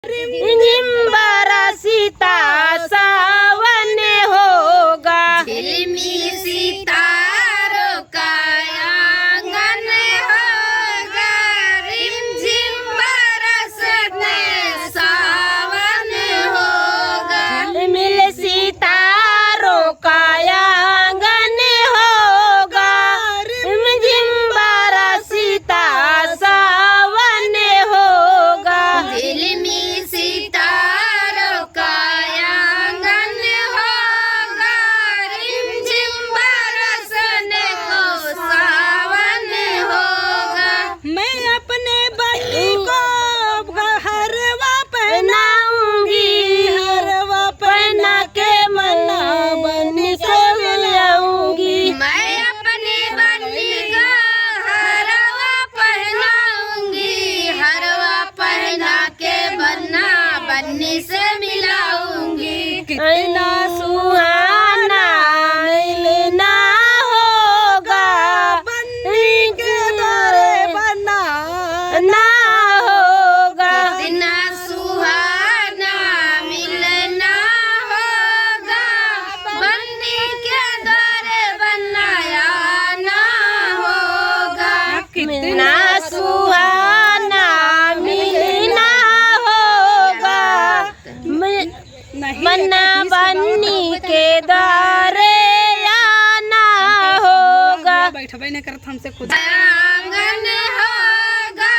झिम्बारा सीता सावन होगा। झिलमी सितारों का आंगन होगा। रिमझिम बरसते सावन होगा। मिल सितारों का आंगन होगा। झिम्बारा सीता सावन होगा। झिलमी सितारों का आंगन होगा। रिमझिम बरसने को सावन होगा। मैं अपने बन्नी को हरवा पहनाऊंगी। हरवा पहना के मना बन्नी को मिलाऊंगी। मैं अपने बन्नी को हरवा पहनाऊंगी। हरवा पहना के बन्ना बन्नी से मिलाऊंगी। कितना सुहाना मिलना होगा। बन्नी के दरे बना ना होगा। कितना सुहाना मिलना होगा। बन्नी के द्वारे बनाया ना होगा। कितना सुहाना मिलना होगा। बन्ना बन्नी के द्वारे आना होगा। बैठा नहीं करत हमसे खुद आंगन होगा।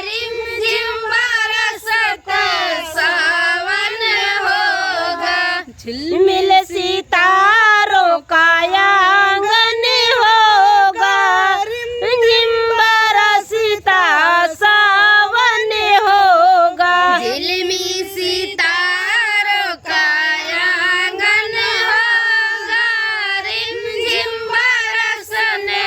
रिमझिम बरसते सावन होगा। मिल सितारों का आंगन होगा। झिम्बारा सीता सावन होगा। झिलमी सितारों का आंगन होगा। रिमझिम बरसने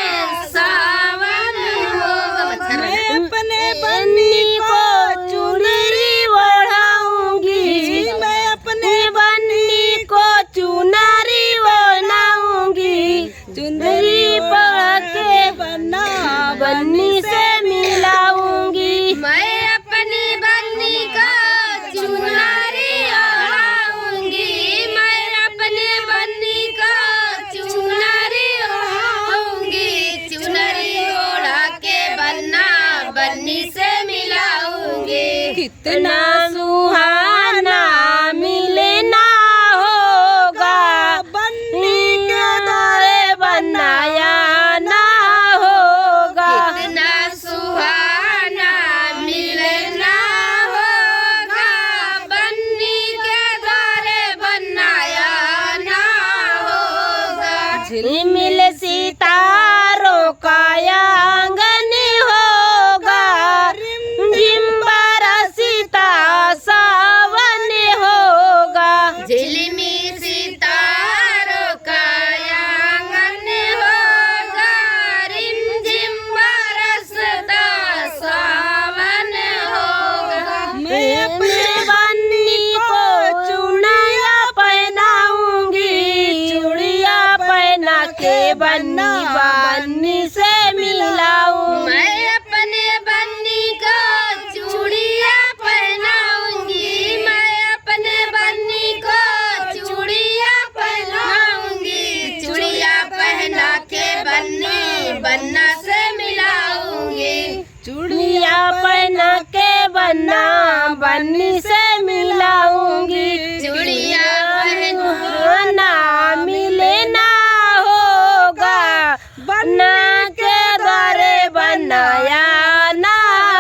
सावन होगा। मैं अपने बन्नी को चुनरी ओढ़ाऊंगी। मैं अपने बन्नी को चुनरी ओढ़ाऊंगी। चुनरी पढ़ के बन्ना बन्नी से मिलाऊंगी। मैं अपनी बन्नी को चुनरी ओढ़ाऊंगी। मैं अपने बन्नी को चुनरी ओढ़ाऊंगी। चुनरी ओढ़ा के बन्ना बन्नी से मिलाऊंगी। कितना सुहाना मिलना होगा। बन्नी के द्वारे बनाया ना होगा। कितना सुहाना मिलना होगा। बन्नी के द्वारे बनाया ना होगा। मिल सितारों का आंगन होगा। झिम्बारा सीता सावन होगा। झिलमी सितारों का आंगन होगा। रिमझिम बरसता सावन होगा। मैं अपने बन्नी को चूड़िया पहनाऊंगी। चूड़िया पहना के बन्नी बन्नी से मिलाऊंगी। मैं अपने बन्नी को चूड़िया पहनाऊंगी। मैं अपने बन्नी को चूड़िया पहनाऊंगी। चूड़िया पहना के बन्नी बन्ना से मिलाऊंगी। चूड़िया पहना के बन्ना बन्नी से मिलाऊंगी। चूड़िया पहना मिलना होगा। बन्ना के द्वारे बनाया ना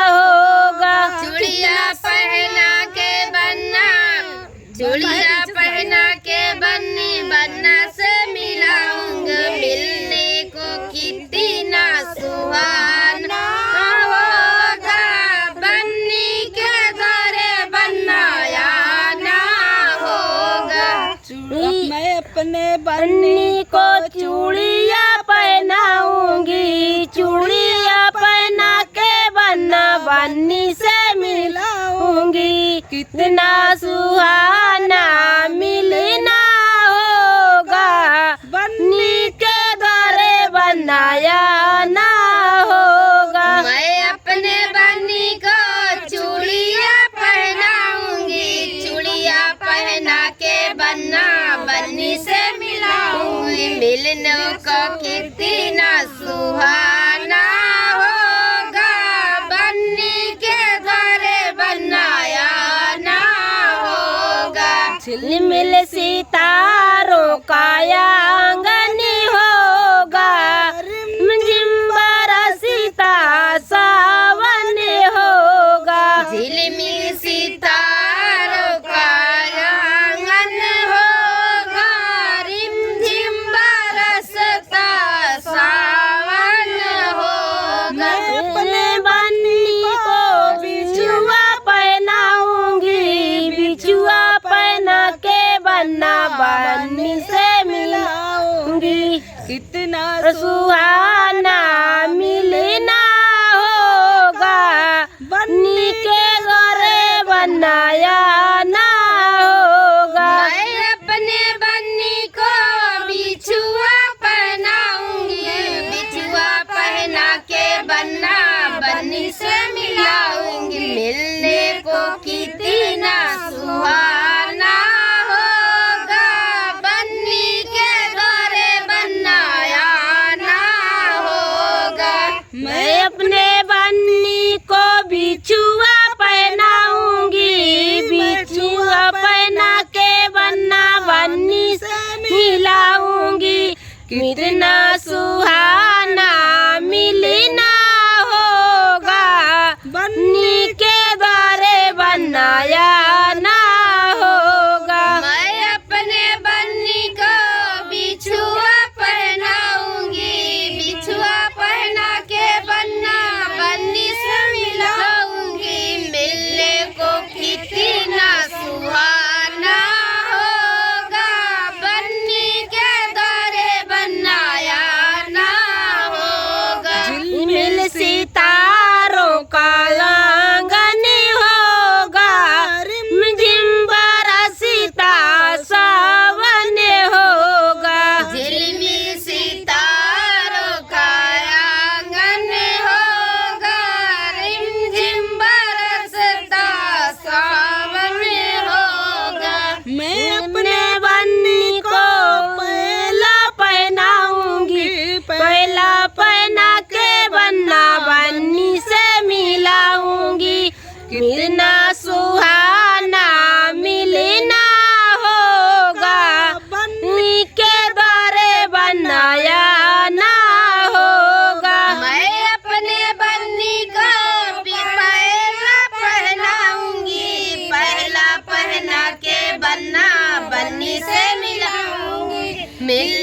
होगा। चूड़िया पहना के बन्ना चूड़िया पहना के बन्नी बन्ना से मिलाऊंगा। मिलने को कितना सुहाना होगा। बन्नी के द्वारे बनाया ना होगा। मैं अपने बन्नी को चूड़िया पहनाऊंगी। चूड़िया पहना के बन्ना बन्नी से मिलाऊंगी। कितना सुहाना मिलना होगा। बन्नी के द्वारे बनाया ना होगा। मैं अपने बन्नी को चूड़िया पहनाऊंगी। मिलने को कितना सुहाना होगा, बन्नी के द्वारे बनाया ना होगा। झिलमिल सितारों का आंगन होगा, जिम्बर सीता सावन होगा। झिलमिल सितारों का आंगन होगा, रिमझिम बरसता सावन होगा। अपने बन्नी को बिछुआ पहनाऊंगी, बिछुआ पहना के बन्ना बन्नी से मिलाऊंगी। कितना सुहाना मिलना होगा, बन्नी के घरे बनाया ना होगा। मैं अपने बन्नी को बिछुआ पहनाऊंगी, बिछुआ पहना के बन्ना बन्नी से मिलाऊंगी। मिलने को कितना सुहाना होगा, बन्नी के द्वारे बनाया ना होगा। मैं अपने बन्नी को बिछुआ पहनाऊंगी, बिछुआ पहना के बन्ना बन्नी से मिलाऊंगी। कितना सुहाना मिलना होगा, बन्नी के द्वारे बनाया ना होगा। मैं अपने बन्नी को बिछुआ पहनाऊंगी, बिछुआ पहना के बन्ना बन्नी से मिलाऊंगी। मिलने को कितना सुहाना होगा, बन्नी के द्वारे बनाया ना होगा। झिलमिल सितारों का आंगन होगा, जिम्बर सीता सावन होगा। झिलमिल सितारों का आंगन होगा, रिमझिम बरसता सावन होगा। मैं अपने बन्नी को पहला पहनाऊंगी, पहला पहना के बन्ना बन्नी से मिलाऊंगी। कितना सुहाना मिलना होगा, बन्नी के द्वारे बनाया ना होगा। मैं अपने बन्नी को भी पहला पहनाऊंगी, पहला पहना के बन्ना बन्नी से मिलाऊंगी। मिल